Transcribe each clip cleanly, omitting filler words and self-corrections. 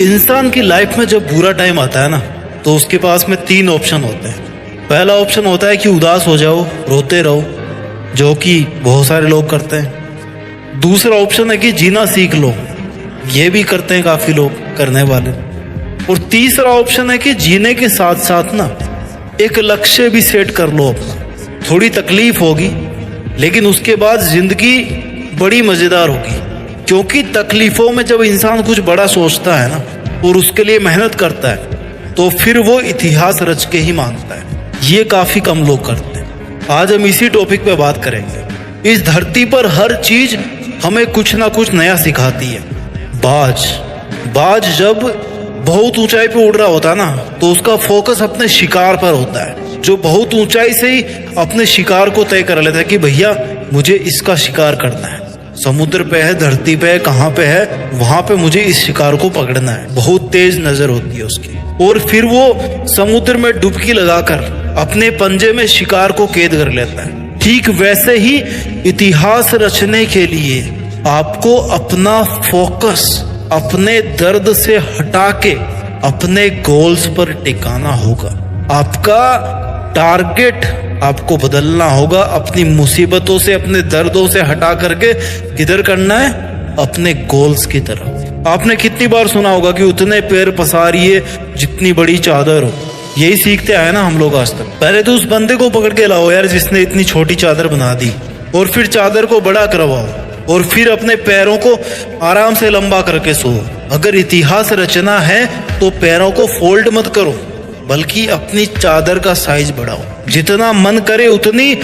इंसान की लाइफ में जब बुरा टाइम आता है ना, तो उसके पास में 3 ऑप्शन होते हैं। पहला ऑप्शन होता है कि उदास हो जाओ, रोते रहो, जो कि बहुत सारे लोग करते हैं। दूसरा ऑप्शन है कि जीना सीख लो, ये भी करते हैं काफी लोग करने वाले। और तीसरा ऑप्शन है कि जीने के साथ साथ ना एक लक्ष्य भी सेट कर लो अपना। थोड़ी तकलीफ होगी, लेकिन उसके बाद जिंदगी बड़ी मजेदार होगी, क्योंकि तकलीफों में जब इंसान कुछ बड़ा सोचता है ना और उसके लिए मेहनत करता है, तो फिर वो इतिहास रच के ही मानता है। ये काफी कम लोग करते हैं। आज हम इसी टॉपिक पे बात करेंगे। इस धरती पर हर चीज हमें कुछ ना कुछ नया सिखाती है। बाज जब बहुत ऊंचाई पे उड़ रहा होता है ना, तो उसका फोकस अपने शिकार पर होता है। जो बहुत ऊंचाई से ही अपने शिकार को तय कर लेता है कि भैया मुझे इसका शिकार करना है। समुद्र पे है, धरती पे है, कहाँ पे है, वहां पे मुझे इस शिकार को पकड़ना है। बहुत तेज नजर होती है उसकी। और फिर वो समुद्र में डुबकी लगाकर अपने पंजे में शिकार को कैद कर लेता है। ठीक वैसे ही इतिहास रचने के लिए आपको अपना फोकस अपने दर्द से हटा के अपने गोल्स पर टिकाना होगा। आपका टारगेट आपको बदलना होगा। अपनी मुसीबतों से, अपने दर्दों से हटा करके किधर करना है? अपने गोल्स की तरफ। आपने कितनी बार सुना होगा कि उतने पैर पसारिए जितनी बड़ी चादर हो। यही सीखते आए ना हम लोग आज तक। पहले तो उस बंदे को पकड़ के लाओ यार जिसने इतनी छोटी चादर बना दी, और फिर चादर को बड़ा करवाओ, और फिर अपने पैरों को आराम से लंबा करके सो। अगर इतिहास रचना है तो पैरों को फोल्ड मत करो, बल्कि अपनी चादर का साइज बढ़ाओ। जितना मन करे उतनी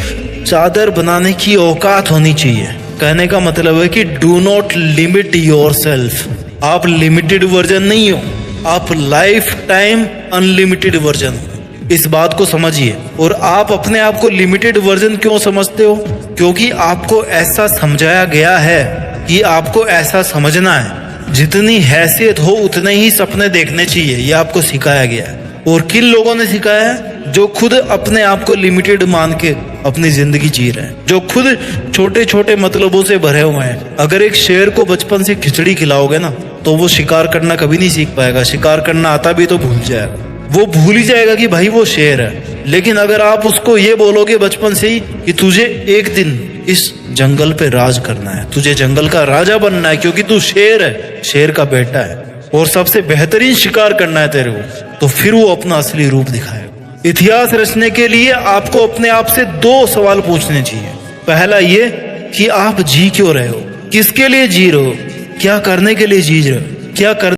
चादर बनाने की औकात होनी चाहिए। कहने का मतलब है कि डू नॉट लिमिट योरसेल्फ। आप लिमिटेड वर्जन नहीं हो, आप लाइफ टाइम अनलिमिटेड वर्जन हो। इस बात को समझिए। और आप अपने आप को लिमिटेड वर्जन क्यों समझते हो? क्योंकि आपको ऐसा समझाया गया है कि आपको ऐसा समझना है। जितनी हैसियत हो उतने ही सपने देखने चाहिए, ये आपको सिखाया गया है। और किन लोगों ने सिखाया है? जो खुद अपने आप को लिमिटेड मान के अपनी जिंदगी जी रहे हैं, जो खुद छोटे छोटे मतलबों से भरे हुए हैं। अगर एक शेर को बचपन से खिचड़ी खिलाओगे ना, तो वो शिकार करना कभी नहीं सीख पाएगा। शिकार करना आता भी तो भूल जाएगा। वो भूल ही जाएगा कि भाई वो शेर है। लेकिन अगर आप उसको ये बोलोगे बचपन से ही कि तुझे एक दिन इस जंगल पे राज करना है, तुझे जंगल का राजा बनना है, क्योंकि तू शेर है, शेर का बेटा है, और सबसे बेहतरीन शिकार करना है तेरे को, तो फिर वो अपना असली रूप दिखाएगा। इतिहास रचने के लिए आपको अपने आप से 2 सवाल पूछने चाहिए। पहला ये कि आप जी क्यों रहे हो, किसके लिए जी रहे हो, क्या करने के लिए जी रहे हो, क्या कर